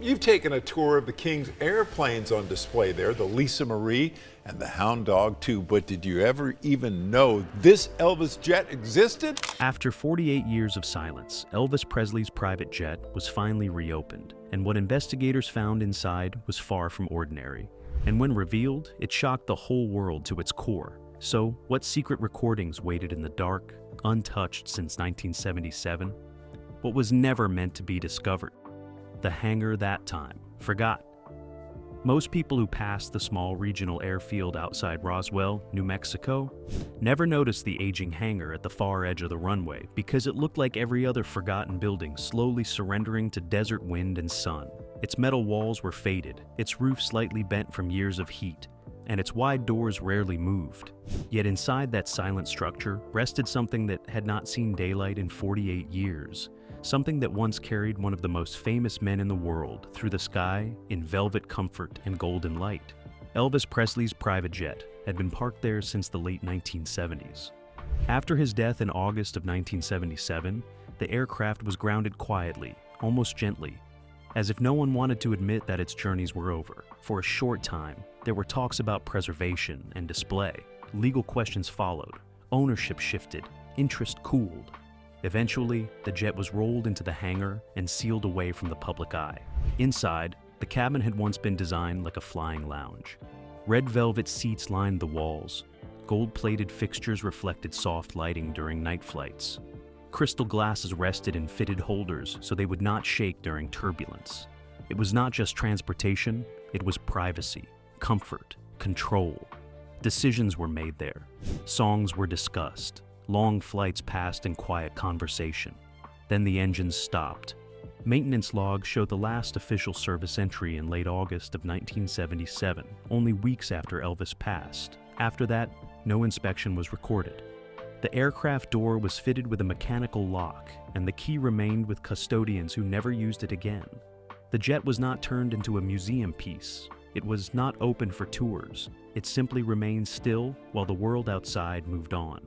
You've taken a tour of the King's airplanes on display there, the Lisa Marie and the Hound Dog too, but did you ever even know this Elvis jet existed? After 48 years of silence, Elvis Presley's private jet was finally reopened, and what investigators found inside was far from ordinary. And when revealed, it shocked the whole world to its core. So, what secret recordings waited in the dark, untouched since 1977? What was never meant to be discovered? The hangar that time forgot. Most people who passed the small regional airfield outside Roswell, New Mexico, never noticed the aging hangar at the far edge of the runway because it looked like every other forgotten building slowly surrendering to desert wind and sun. Its metal walls were faded, its roof slightly bent from years of heat, and its wide doors rarely moved. Yet inside that silent structure rested something that had not seen daylight in 48 years. Something that once carried one of the most famous men in the world through the sky in velvet comfort and golden light. Elvis Presley's private jet had been parked there since the late 1970s. After his death in August of 1977, the aircraft was grounded quietly, almost gently, as if no one wanted to admit that its journeys were over. For a short time, there were talks about preservation and display. Legal questions followed. Ownership shifted. Interest cooled. Eventually, the jet was rolled into the hangar and sealed away from the public eye. Inside, the cabin had once been designed like a flying lounge. Red velvet seats lined the walls. Gold-plated fixtures reflected soft lighting during night flights. Crystal glasses rested in fitted holders so they would not shake during turbulence. It was not just transportation, it was privacy, comfort, control. Decisions were made there. Songs were discussed. Long flights passed in quiet conversation. Then the engines stopped. Maintenance logs showed the last official service entry in late August of 1977, only weeks after Elvis passed. After that, no inspection was recorded. The aircraft door was fitted with a mechanical lock, and the key remained with custodians who never used it again. The jet was not turned into a museum piece. It was not open for tours. It simply remained still while the world outside moved on.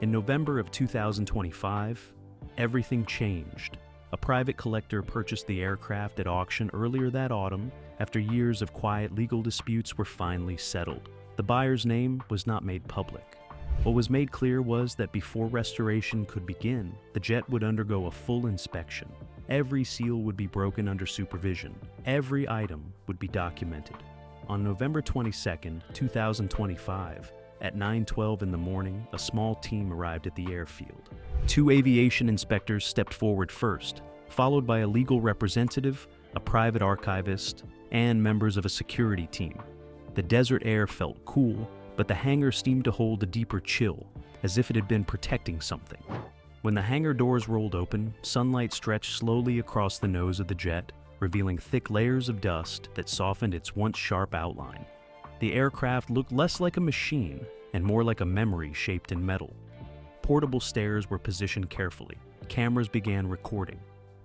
In November of 2025, everything changed. A private collector purchased the aircraft at auction earlier that autumn after years of quiet legal disputes were finally settled. The buyer's name was not made public. What was made clear was that before restoration could begin, the jet would undergo a full inspection. Every seal would be broken under supervision. Every item would be documented. On November 22, 2025, at 9:12 in the morning, a small team arrived at the airfield. 2 aviation inspectors stepped forward first, followed by a legal representative, a private archivist, and members of a security team. The desert air felt cool, but the hangar seemed to hold a deeper chill, as if it had been protecting something. When the hangar doors rolled open, sunlight stretched slowly across the nose of the jet, revealing thick layers of dust that softened its once sharp outline. The aircraft looked less like a machine and more like a memory shaped in metal. Portable stairs were positioned carefully. Cameras began recording.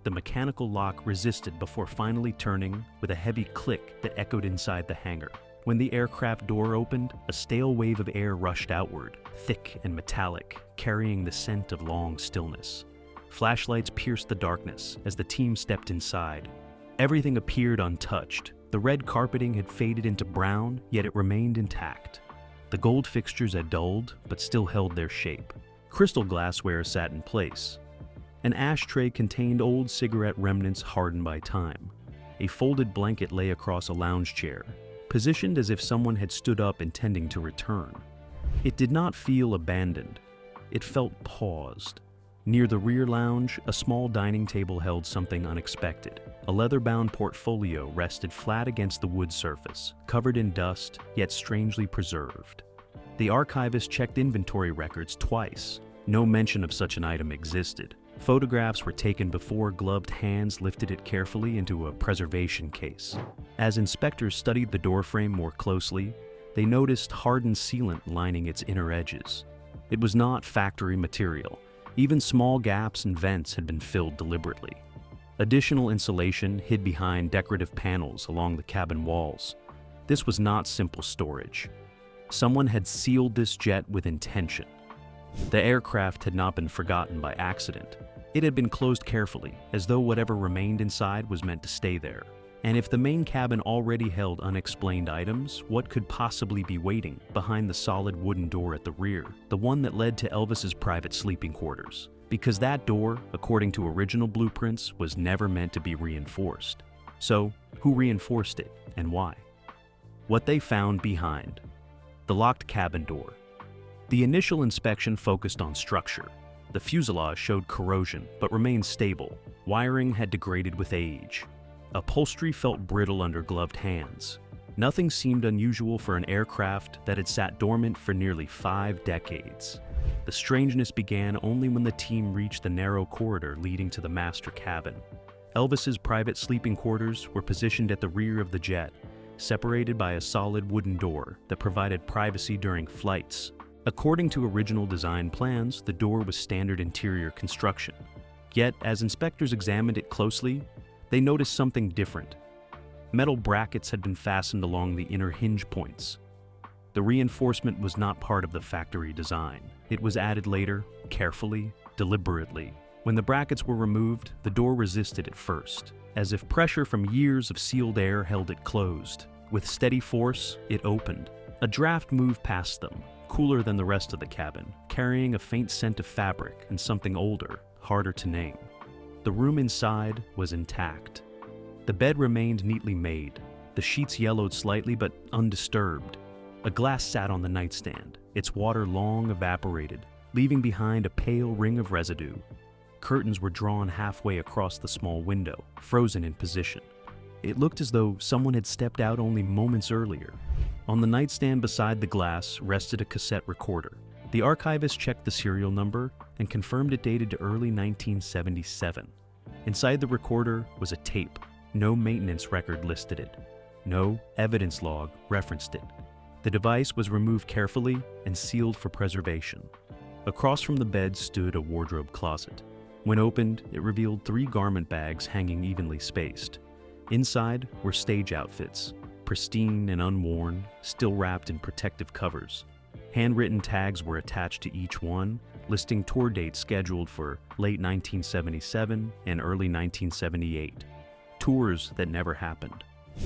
The mechanical lock resisted before finally turning with a heavy click that echoed inside the hangar. When the aircraft door opened, a stale wave of air rushed outward, thick and metallic, carrying the scent of long stillness. Flashlights pierced the darkness as the team stepped inside. Everything appeared untouched. The red carpeting had faded into brown, yet it remained intact. The gold fixtures had dulled, but still held their shape. Crystal glassware sat in place. An ashtray contained old cigarette remnants hardened by time. A folded blanket lay across a lounge chair, positioned as if someone had stood up intending to return. It did not feel abandoned. It felt paused. Near the rear lounge, a small dining table held something unexpected. A leather-bound portfolio rested flat against the wood surface, covered in dust, yet strangely preserved. The archivist checked inventory records twice. No mention of such an item existed. Photographs were taken before gloved hands lifted it carefully into a preservation case. As inspectors studied the doorframe more closely, they noticed hardened sealant lining its inner edges. It was not factory material. Even small gaps and vents had been filled deliberately. Additional insulation hid behind decorative panels along the cabin walls. This was not simple storage. Someone had sealed this jet with intention. The aircraft had not been forgotten by accident. It had been closed carefully, as though whatever remained inside was meant to stay there. And if the main cabin already held unexplained items, what could possibly be waiting behind the solid wooden door at the rear, the one that led to Elvis's private sleeping quarters? Because that door, according to original blueprints, was never meant to be reinforced. So, who reinforced it, and why? What they found behind the locked cabin door. The initial inspection focused on structure. The fuselage showed corrosion, but remained stable. Wiring had degraded with age. Upholstery felt brittle under gloved hands. Nothing seemed unusual for an aircraft that had sat dormant for nearly 5 decades. The strangeness began only when the team reached the narrow corridor leading to the master cabin. Elvis's private sleeping quarters were positioned at the rear of the jet, separated by a solid wooden door that provided privacy during flights. According to original design plans, the door was standard interior construction. Yet, as inspectors examined it closely, they noticed something different. Metal brackets had been fastened along the inner hinge points. The reinforcement was not part of the factory design. It was added later, carefully, deliberately. When the brackets were removed, the door resisted at first, as if pressure from years of sealed air held it closed. With steady force, it opened. A draft moved past them, cooler than the rest of the cabin, carrying a faint scent of fabric and something older, harder to name. The room inside was intact. The bed remained neatly made. The sheets yellowed slightly but undisturbed. A glass sat on the nightstand, its water long evaporated, leaving behind a pale ring of residue. Curtains were drawn halfway across the small window, frozen in position. It looked as though someone had stepped out only moments earlier. On the nightstand beside the glass rested a cassette recorder. The archivist checked the serial number and confirmed it dated to early 1977. Inside the recorder was a tape. No maintenance record listed it. No evidence log referenced it. The device was removed carefully and sealed for preservation. Across from the bed stood a wardrobe closet. When opened, it revealed 3 garment bags hanging evenly spaced. Inside were stage outfits, pristine and unworn, still wrapped in protective covers. Handwritten tags were attached to each one, listing tour dates scheduled for late 1977 and early 1978. Tours that never happened.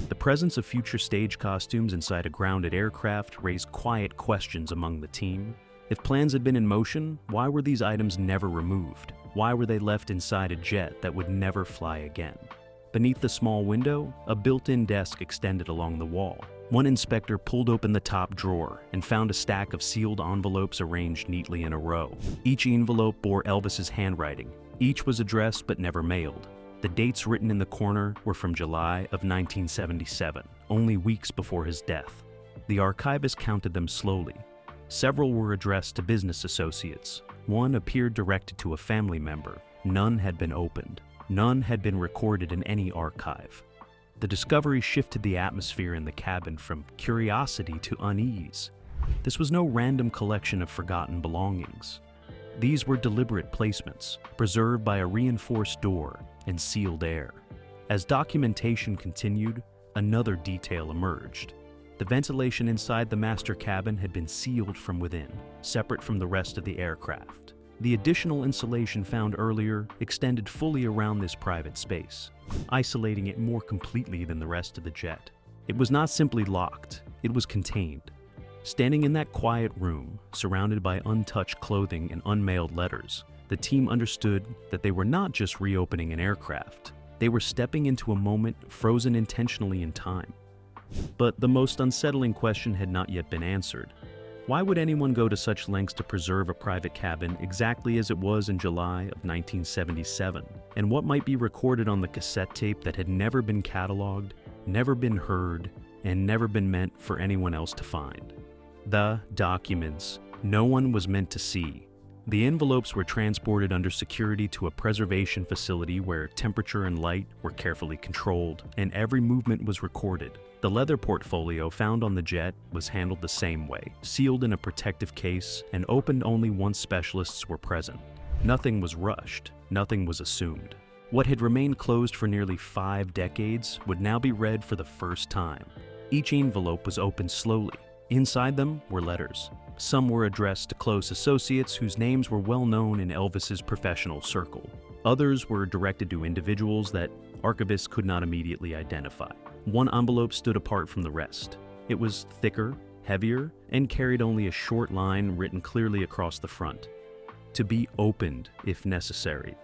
The presence of future stage costumes inside a grounded aircraft raised quiet questions among the team. If plans had been in motion, why were these items never removed? Why were they left inside a jet that would never fly again? Beneath the small window, a built-in desk extended along the wall. One inspector pulled open the top drawer and found a stack of sealed envelopes arranged neatly in a row. Each envelope bore Elvis's handwriting. Each was addressed but never mailed. The dates written in the corner were from July of 1977, only weeks before his death. The archivist counted them slowly. Several were addressed to business associates. One appeared directed to a family member. None had been opened. None had been recorded in any archive. The discovery shifted the atmosphere in the cabin from curiosity to unease. This was no random collection of forgotten belongings. These were deliberate placements, preserved by a reinforced door and sealed air. As documentation continued, another detail emerged. The ventilation inside the master cabin had been sealed from within, separate from the rest of the aircraft. The additional insulation found earlier extended fully around this private space, isolating it more completely than the rest of the jet. It was not simply locked, it was contained. Standing in that quiet room, surrounded by untouched clothing and unmailed letters, the team understood that they were not just reopening an aircraft. They were stepping into a moment frozen intentionally in time. But the most unsettling question had not yet been answered. Why would anyone go to such lengths to preserve a private cabin exactly as it was in July of 1977? And what might be recorded on the cassette tape that had never been cataloged, never been heard, and never been meant for anyone else to find? The documents no one was meant to see. The envelopes were transported under security to a preservation facility where temperature and light were carefully controlled, and every movement was recorded. The leather portfolio found on the jet was handled the same way, sealed in a protective case and opened only once specialists were present. Nothing was rushed, nothing was assumed. What had remained closed for nearly 5 decades would now be read for the first time. Each envelope was opened slowly. Inside them were letters. Some were addressed to close associates whose names were well known in Elvis's professional circle. Others were directed to individuals that archivists could not immediately identify. One envelope stood apart from the rest. It was thicker, heavier, and carried only a short line written clearly across the front. To be opened if necessary.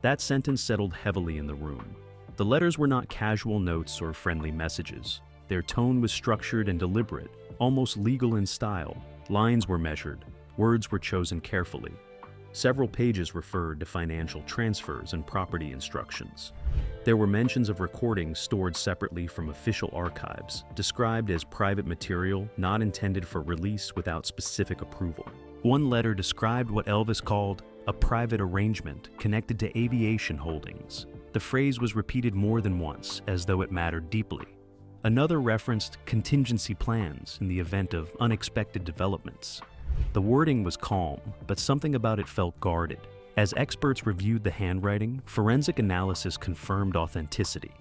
That sentence settled heavily in the room. The letters were not casual notes or friendly messages. Their tone was structured and deliberate, almost legal in style. Lines were measured, words were chosen carefully. Several pages referred to financial transfers and property instructions. There were mentions of recordings stored separately from official archives, described as private material not intended for release without specific approval. One letter described what Elvis called a private arrangement connected to aviation holdings. The phrase was repeated more than once, as though it mattered deeply. Another referenced contingency plans in the event of unexpected developments. The wording was calm, but something about it felt guarded. As experts reviewed the handwriting, forensic analysis confirmed authenticity.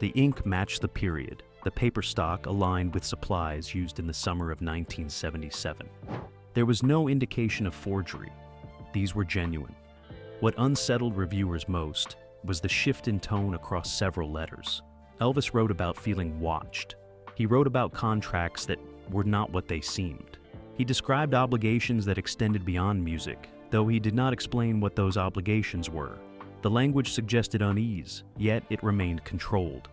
The ink matched the period, the paper stock aligned with supplies used in the summer of 1977. There was no indication of forgery. These were genuine. What unsettled reviewers most was the shift in tone across several letters. Elvis wrote about feeling watched. He wrote about contracts that were not what they seemed. He described obligations that extended beyond music, though he did not explain what those obligations were. The language suggested unease, yet it remained controlled.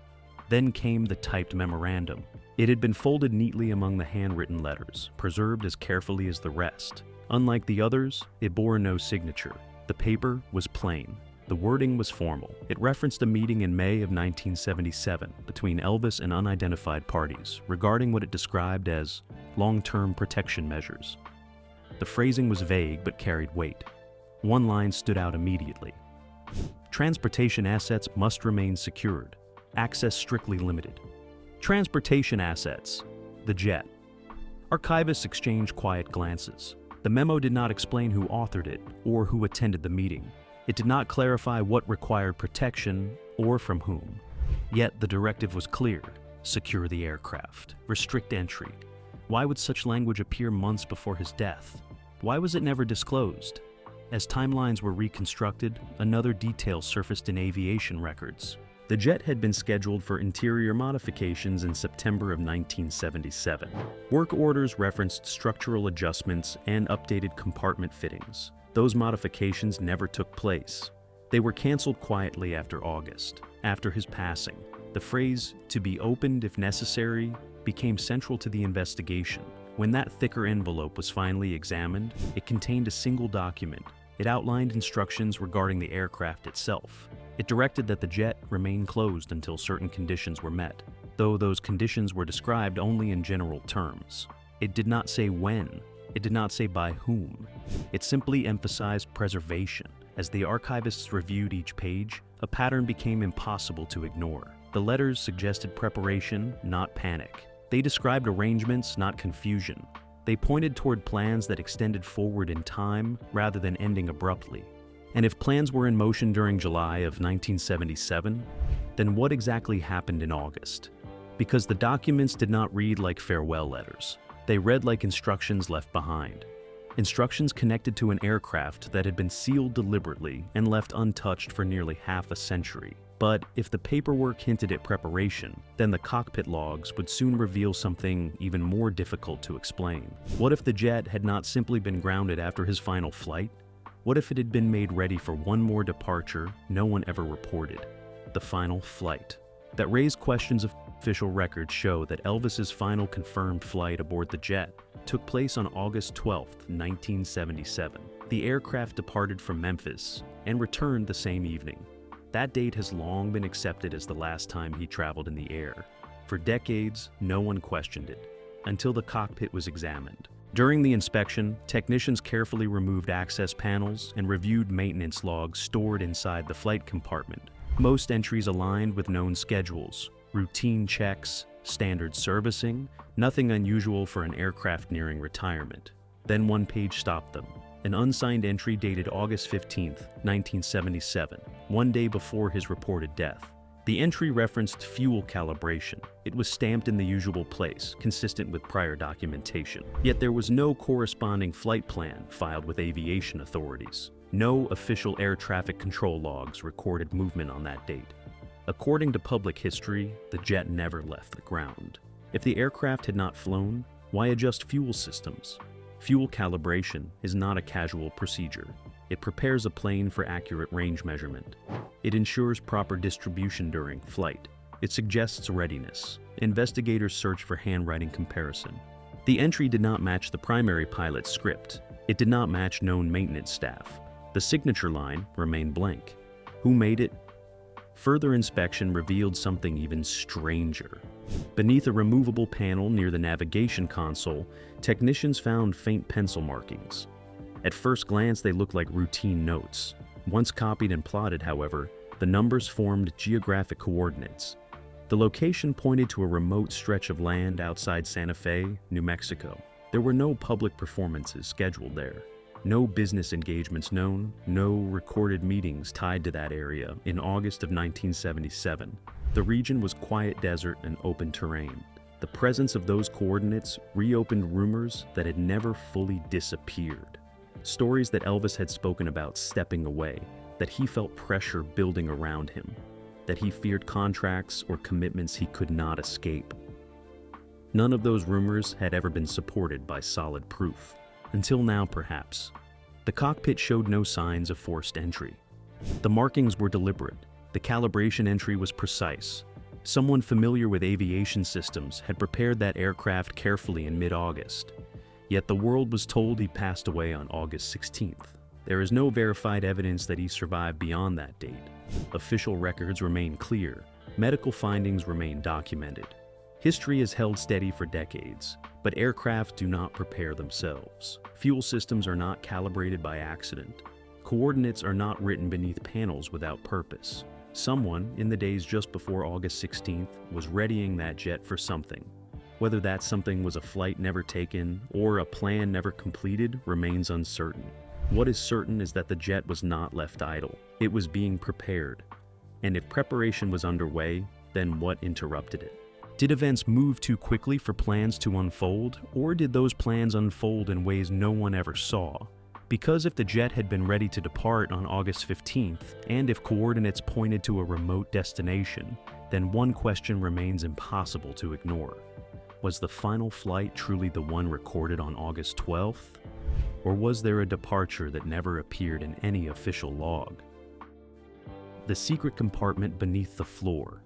Then came the typed memorandum. It had been folded neatly among the handwritten letters, preserved as carefully as the rest. Unlike the others, it bore no signature. The paper was plain. The wording was formal. It referenced a meeting in May of 1977 between Elvis and unidentified parties regarding what it described as long-term protection measures. The phrasing was vague but carried weight. One line stood out immediately. Transportation assets must remain secured. Access strictly limited. Transportation assets. The jet. Archivists exchanged quiet glances. The memo did not explain who authored it or who attended the meeting. It did not clarify what required protection or from whom. Yet the directive was clear: secure the aircraft, restrict entry. Why would such language appear months before his death? Why was it never disclosed? As timelines were reconstructed, another detail surfaced in aviation records. The jet had been scheduled for interior modifications in September of 1977. Work orders referenced structural adjustments and updated compartment fittings. Those modifications never took place. They were canceled quietly after August. After his passing, the phrase, "to be opened if necessary," became central to the investigation. When that thicker envelope was finally examined, it contained a single document. It outlined instructions regarding the aircraft itself. It directed that the jet remain closed until certain conditions were met, though those conditions were described only in general terms. It did not say when. It did not say by whom. It simply emphasized preservation. As the archivists reviewed each page, a pattern became impossible to ignore. The letters suggested preparation, not panic. They described arrangements, not confusion. They pointed toward plans that extended forward in time rather than ending abruptly. And if plans were in motion during July of 1977, then what exactly happened in August? Because the documents did not read like farewell letters. They read like instructions left behind. Instructions connected to an aircraft that had been sealed deliberately and left untouched for nearly half a century. But if the paperwork hinted at preparation, then the cockpit logs would soon reveal something even more difficult to explain. What if the jet had not simply been grounded after his final flight? What if it had been made ready for one more departure no one ever reported? The final flight. That raised questions of official records show that Elvis's final confirmed flight aboard the jet took place on August 12, 1977. The aircraft departed from Memphis and returned the same evening. That date has long been accepted as the last time he traveled in the air. For decades, no one questioned it, until the cockpit was examined. During the inspection, technicians carefully removed access panels and reviewed maintenance logs stored inside the flight compartment. Most entries aligned with known schedules, routine checks, standard servicing, nothing unusual for an aircraft nearing retirement. Then one page stopped them. An unsigned entry dated August 15, 1977, one day before his reported death. The entry referenced fuel calibration. It was stamped in the usual place, consistent with prior documentation. Yet there was no corresponding flight plan filed with aviation authorities. No official air traffic control logs recorded movement on that date. According to public history, the jet never left the ground. If the aircraft had not flown, why adjust fuel systems? Fuel calibration is not a casual procedure. It prepares a plane for accurate range measurement. It ensures proper distribution during flight. It suggests readiness. Investigators search for handwriting comparison. The entry did not match the primary pilot's script. It did not match known maintenance staff. The signature line remained blank. Who made it? Further inspection revealed something even stranger. Beneath a removable panel near the navigation console, technicians found faint pencil markings. At first glance, they looked like routine notes. Once copied and plotted, however, the numbers formed geographic coordinates. The location pointed to a remote stretch of land outside Santa Fe, New Mexico. There were no public performances scheduled there. No business engagements known, no recorded meetings tied to that area in August of 1977. The region was quiet desert and open terrain. The presence of those coordinates reopened rumors that had never fully disappeared. Stories that Elvis had spoken about stepping away, that he felt pressure building around him, that he feared contracts or commitments he could not escape. None of those rumors had ever been supported by solid proof. Until now, perhaps. The cockpit showed no signs of forced entry. The markings were deliberate. The calibration entry was precise. Someone familiar with aviation systems had prepared that aircraft carefully in mid-August. Yet the world was told he passed away on August 16th. There is no verified evidence that he survived beyond that date. Official records remain clear. Medical findings remain documented. History has held steady for decades, but aircraft do not prepare themselves. Fuel systems are not calibrated by accident. Coordinates are not written beneath panels without purpose. Someone, in the days just before August 16th, was readying that jet for something. Whether that something was a flight never taken or a plan never completed remains uncertain. What is certain is that the jet was not left idle. It was being prepared. And if preparation was underway, then what interrupted it? Did events move too quickly for plans to unfold, or did those plans unfold in ways no one ever saw? Because if the jet had been ready to depart on August 15th, and if coordinates pointed to a remote destination, then one question remains impossible to ignore. Was the final flight truly the one recorded on August 12th? Or was there a departure that never appeared in any official log? The secret compartment beneath the floor.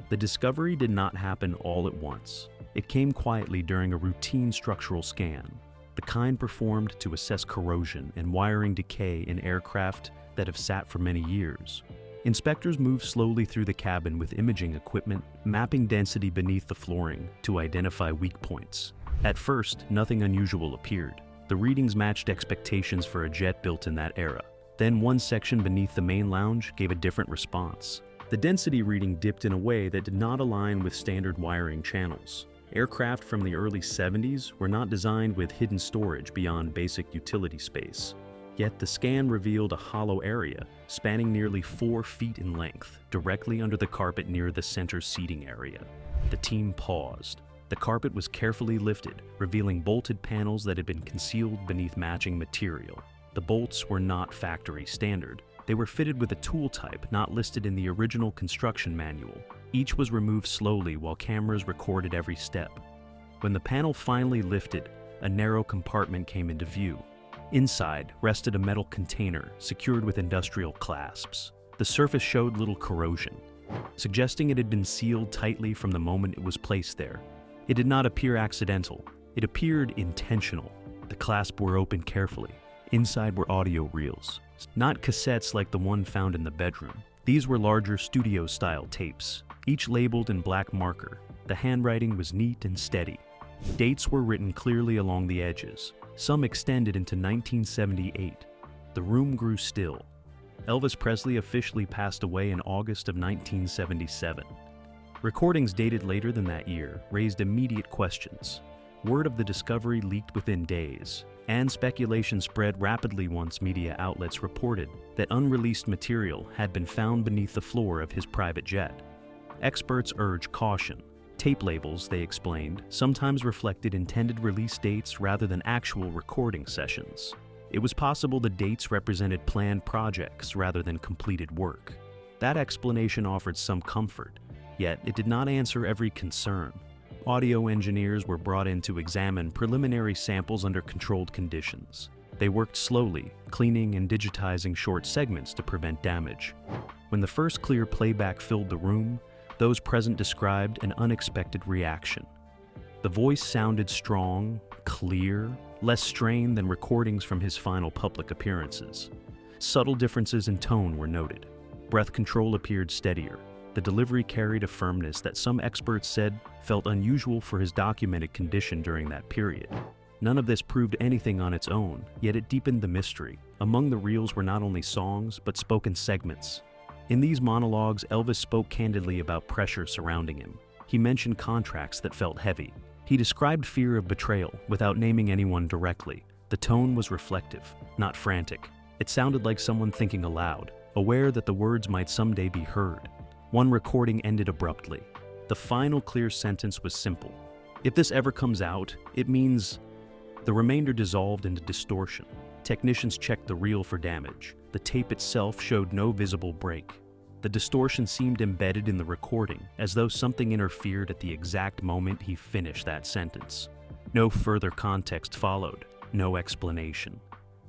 The discovery did not happen all at once. It came quietly during a routine structural scan, the kind performed to assess corrosion and wiring decay in aircraft that have sat for many years. Inspectors moved slowly through the cabin with imaging equipment, mapping density beneath the flooring to identify weak points. At first, nothing unusual appeared. The readings matched expectations for a jet built in that era. Then one section beneath the main lounge gave a different response. The density reading dipped in a way that did not align with standard wiring channels. Aircraft from the early 70s were not designed with hidden storage beyond basic utility space. Yet the scan revealed a hollow area spanning nearly 4 feet in length, directly under the carpet near the center seating area. The team paused. The carpet was carefully lifted, revealing bolted panels that had been concealed beneath matching material. The bolts were not factory standard. They were fitted with a tool type not listed in the original construction manual. Each was removed slowly while cameras recorded every step. When the panel finally lifted, a narrow compartment came into view. Inside rested a metal container secured with industrial clasps. The surface showed little corrosion, suggesting it had been sealed tightly from the moment it was placed there. It did not appear accidental. It appeared intentional. The clasps were opened carefully. Inside were audio reels, not cassettes like the one found in the bedroom. These were larger studio-style tapes, each labeled in black marker. The handwriting was neat and steady. Dates were written clearly along the edges. Some extended into 1978. The room grew still. Elvis Presley officially passed away in August of 1977. Recordings dated later than that year raised immediate questions. Word of the discovery leaked within days, and speculation spread rapidly once media outlets reported that unreleased material had been found beneath the floor of his private jet. Experts urged caution. Tape labels, they explained, sometimes reflected intended release dates rather than actual recording sessions. It was possible the dates represented planned projects rather than completed work. That explanation offered some comfort, yet it did not answer every concern. Audio engineers were brought in to examine preliminary samples under controlled conditions. They worked slowly, cleaning and digitizing short segments to prevent damage. When the first clear playback filled the room, those present described an unexpected reaction. The voice sounded strong, clear, less strained than recordings from his final public appearances. Subtle differences in tone were noted. Breath control appeared steadier. The delivery carried a firmness that some experts said felt unusual for his documented condition during that period. None of this proved anything on its own, yet it deepened the mystery. Among the reels were not only songs, but spoken segments. In these monologues, Elvis spoke candidly about pressure surrounding him. He mentioned contracts that felt heavy. He described fear of betrayal without naming anyone directly. The tone was reflective, not frantic. It sounded like someone thinking aloud, aware that the words might someday be heard. One recording ended abruptly. The final clear sentence was simple. "If this ever comes out, it means..." The remainder dissolved into distortion. Technicians checked the reel for damage. The tape itself showed no visible break. The distortion seemed embedded in the recording, as though something interfered at the exact moment he finished that sentence. No further context followed, no explanation.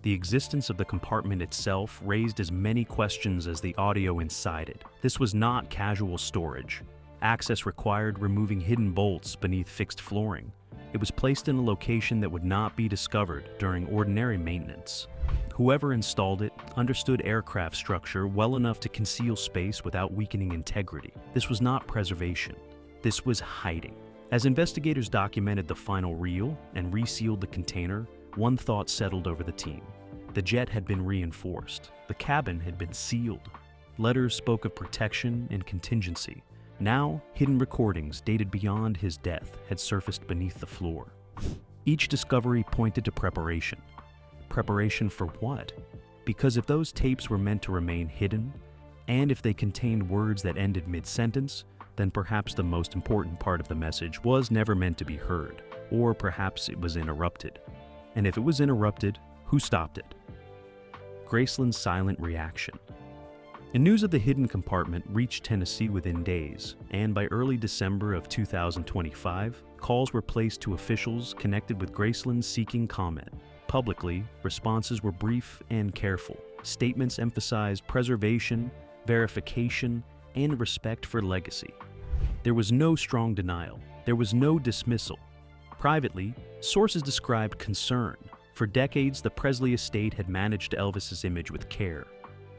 The existence of the compartment itself raised as many questions as the audio inside it. This was not casual storage. Access required removing hidden bolts beneath fixed flooring. It was placed in a location that would not be discovered during ordinary maintenance. Whoever installed it understood aircraft structure well enough to conceal space without weakening integrity. This was not preservation. This was hiding. As investigators documented the final reel and resealed the container, one thought settled over the team. The jet had been reinforced. The cabin had been sealed. Letters spoke of protection and contingency. Now, hidden recordings dated beyond his death had surfaced beneath the floor. Each discovery pointed to preparation. Preparation for what? Because if those tapes were meant to remain hidden, and if they contained words that ended mid-sentence, then perhaps the most important part of the message was never meant to be heard, or perhaps it was interrupted. And if it was interrupted, who stopped it? Graceland's silent reaction. And news of the hidden compartment reached Tennessee within days, and by early December of 2025, calls were placed to officials connected with Graceland seeking comment. Publicly, responses were brief and careful. Statements emphasized preservation, verification, and respect for legacy. There was no strong denial. There was no dismissal. Privately, sources described concern. For decades, the Presley estate had managed Elvis's image with care.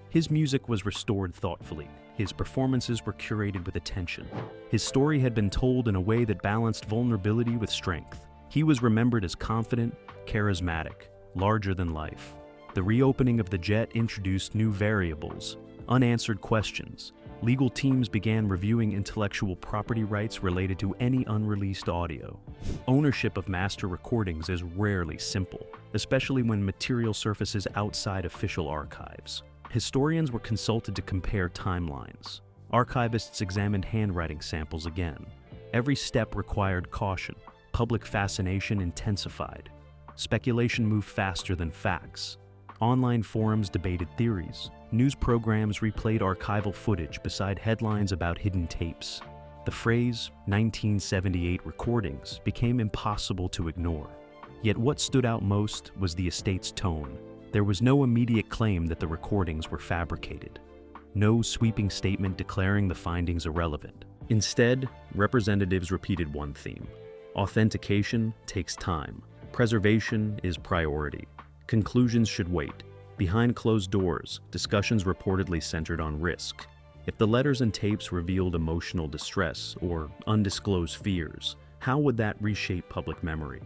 His music was restored thoughtfully. His performances were curated with attention. His story had been told in a way that balanced vulnerability with strength. He was remembered as confident, charismatic, larger than life. The reopening of the jet introduced new variables, unanswered questions. Legal teams began reviewing intellectual property rights related to any unreleased audio. Ownership of master recordings is rarely simple, especially when material surfaces outside official archives. Historians were consulted to compare timelines. Archivists examined handwriting samples again. Every step required caution. Public fascination intensified. Speculation moved faster than facts. Online forums debated theories. News programs replayed archival footage beside headlines about hidden tapes. The phrase 1978 recordings became impossible to ignore. Yet what stood out most was the estate's tone. There was no immediate claim that the recordings were fabricated. No sweeping statement declaring the findings irrelevant. Instead, representatives repeated one theme. Authentication takes time. Preservation is priority. Conclusions should wait. Behind closed doors, discussions reportedly centered on risk. If the letters and tapes revealed emotional distress or undisclosed fears, how would that reshape public memory?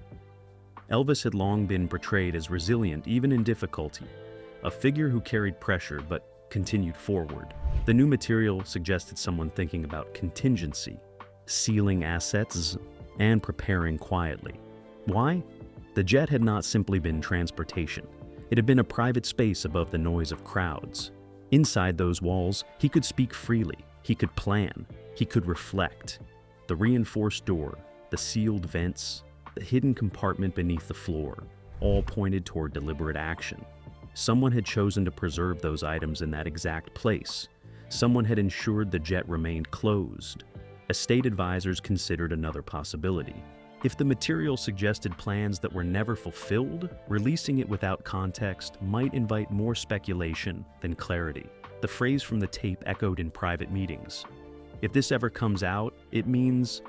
Elvis had long been portrayed as resilient even in difficulty, a figure who carried pressure but continued forward. The new material suggested someone thinking about contingency, sealing assets, and preparing quietly. Why? The jet had not simply been transportation. It had been a private space above the noise of crowds. Inside those walls, he could speak freely, he could plan, he could reflect. The reinforced door, the sealed vents, the hidden compartment beneath the floor, all pointed toward deliberate action. Someone had chosen to preserve those items in that exact place, Someone had ensured the jet remained closed. Estate advisors considered another possibility. If the material suggested plans that were never fulfilled, releasing it without context might invite more speculation than clarity. The phrase from the tape echoed in private meetings. If this ever comes out, it means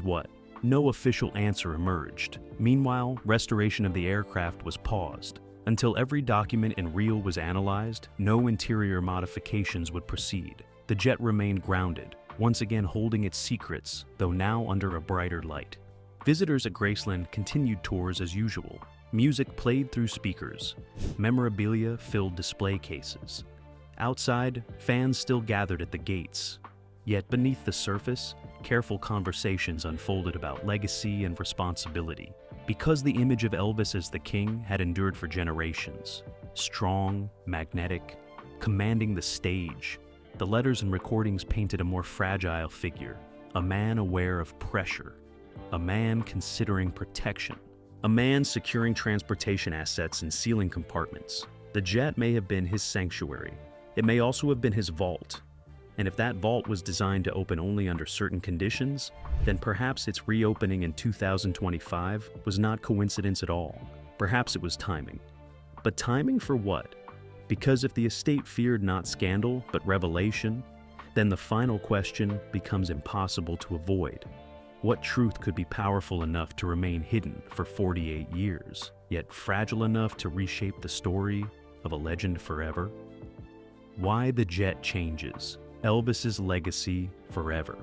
what? No official answer emerged. Meanwhile, restoration of the aircraft was paused. Until every document and reel was analyzed, no interior modifications would proceed. The jet remained grounded, once again holding its secrets, though now under a brighter light. Visitors at Graceland continued tours as usual. Music played through speakers. Memorabilia filled display cases. Outside, fans still gathered at the gates. Yet beneath the surface, careful conversations unfolded about legacy and responsibility. Because the image of Elvis as the king had endured for generations, strong, magnetic, commanding the stage, the letters and recordings painted a more fragile figure, a man aware of pressure, a man considering protection, a man securing transportation assets in sealing compartments. The jet may have been his sanctuary. It may also have been his vault. And if that vault was designed to open only under certain conditions, then perhaps its reopening in 2025 was not coincidence at all. Perhaps it was timing. But timing for what? Because if the estate feared not scandal, but revelation, then the final question becomes impossible to avoid. What truth could be powerful enough to remain hidden for 48 years, yet fragile enough to reshape the story of a legend forever? Why the jet changes. Elvis's legacy forever.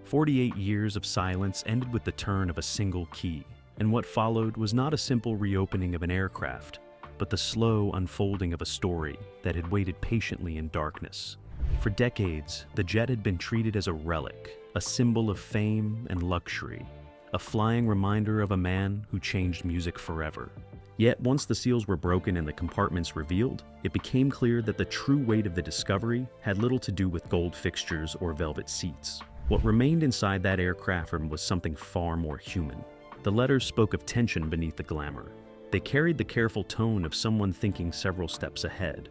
48 years of silence ended with the turn of a single key, and what followed was not a simple reopening of an aircraft, but the slow unfolding of a story that had waited patiently in darkness. For decades, the jet had been treated as a relic, a symbol of fame and luxury, a flying reminder of a man who changed music forever. Yet once the seals were broken and the compartments revealed, it became clear that the true weight of the discovery had little to do with gold fixtures or velvet seats. What remained inside that aircraft was something far more human. The letters spoke of tension beneath the glamour. They carried the careful tone of someone thinking several steps ahead,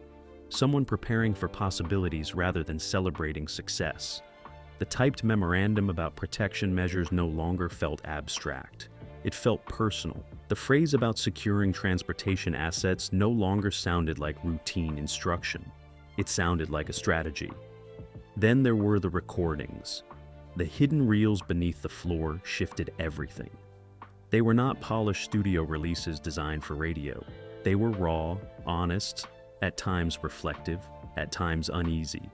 someone preparing for possibilities rather than celebrating success. The typed memorandum about protection measures no longer felt abstract. It felt personal. The phrase about securing transportation assets no longer sounded like routine instruction. It sounded like a strategy. Then there were the recordings. The hidden reels beneath the floor shifted everything. They were not polished studio releases designed for radio. They were raw, honest, at times reflective, at times uneasy.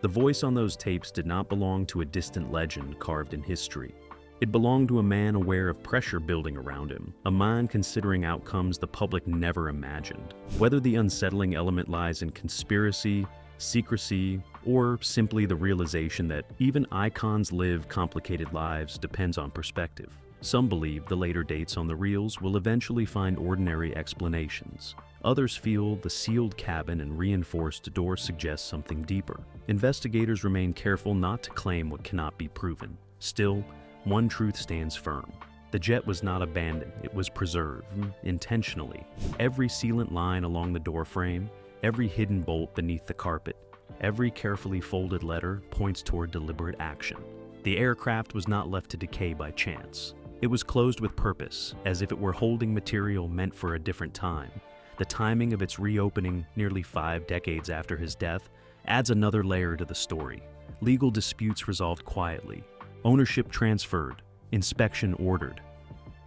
The voice on those tapes did not belong to a distant legend carved in history. It belonged to a man aware of pressure building around him, a mind considering outcomes the public never imagined. Whether the unsettling element lies in conspiracy, secrecy, or simply the realization that even icons live complicated lives depends on perspective. Some believe the later dates on the reels will eventually find ordinary explanations. Others feel the sealed cabin and reinforced door suggest something deeper. Investigators remain careful not to claim what cannot be proven. Still, one truth stands firm. The jet was not abandoned, it was preserved, intentionally. Every sealant line along the door frame, every hidden bolt beneath the carpet, every carefully folded letter points toward deliberate action. The aircraft was not left to decay by chance. It was closed with purpose, as if it were holding material meant for a different time. The timing of its reopening nearly 5 decades after his death adds another layer to the story. Legal disputes resolved quietly. Ownership transferred, inspection ordered.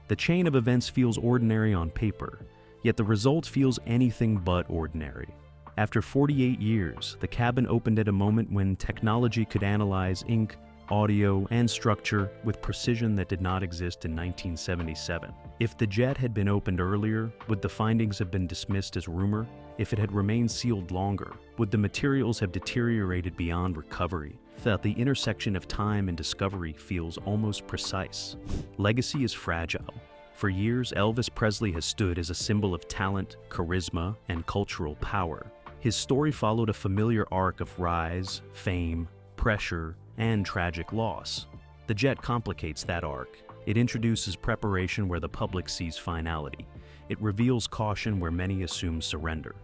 The chain of events feels ordinary on paper, yet the result feels anything but ordinary. After 48 years, the cabin opened at a moment when technology could analyze ink, audio, and structure with precision that did not exist in 1977. If the jet had been opened earlier, would the findings have been dismissed as rumor? If it had remained sealed longer, would the materials have deteriorated beyond recovery? That the intersection of time and discovery feels almost precise. Legacy is fragile. For years, Elvis Presley has stood as a symbol of talent, charisma, and cultural power. His story followed a familiar arc of rise, fame, pressure, and tragic loss. The jet complicates that arc. It introduces preparation where the public sees finality. it reveals caution where many assume surrender.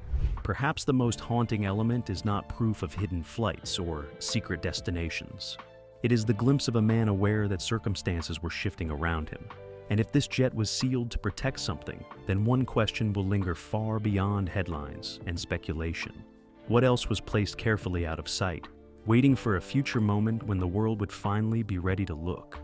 Perhaps the most haunting element is not proof of hidden flights or secret destinations. It is the glimpse of a man aware that circumstances were shifting around him. And if this jet was sealed to protect something, then one question will linger far beyond headlines and speculation. What else was placed carefully out of sight, waiting for a future moment when the world would finally be ready to look?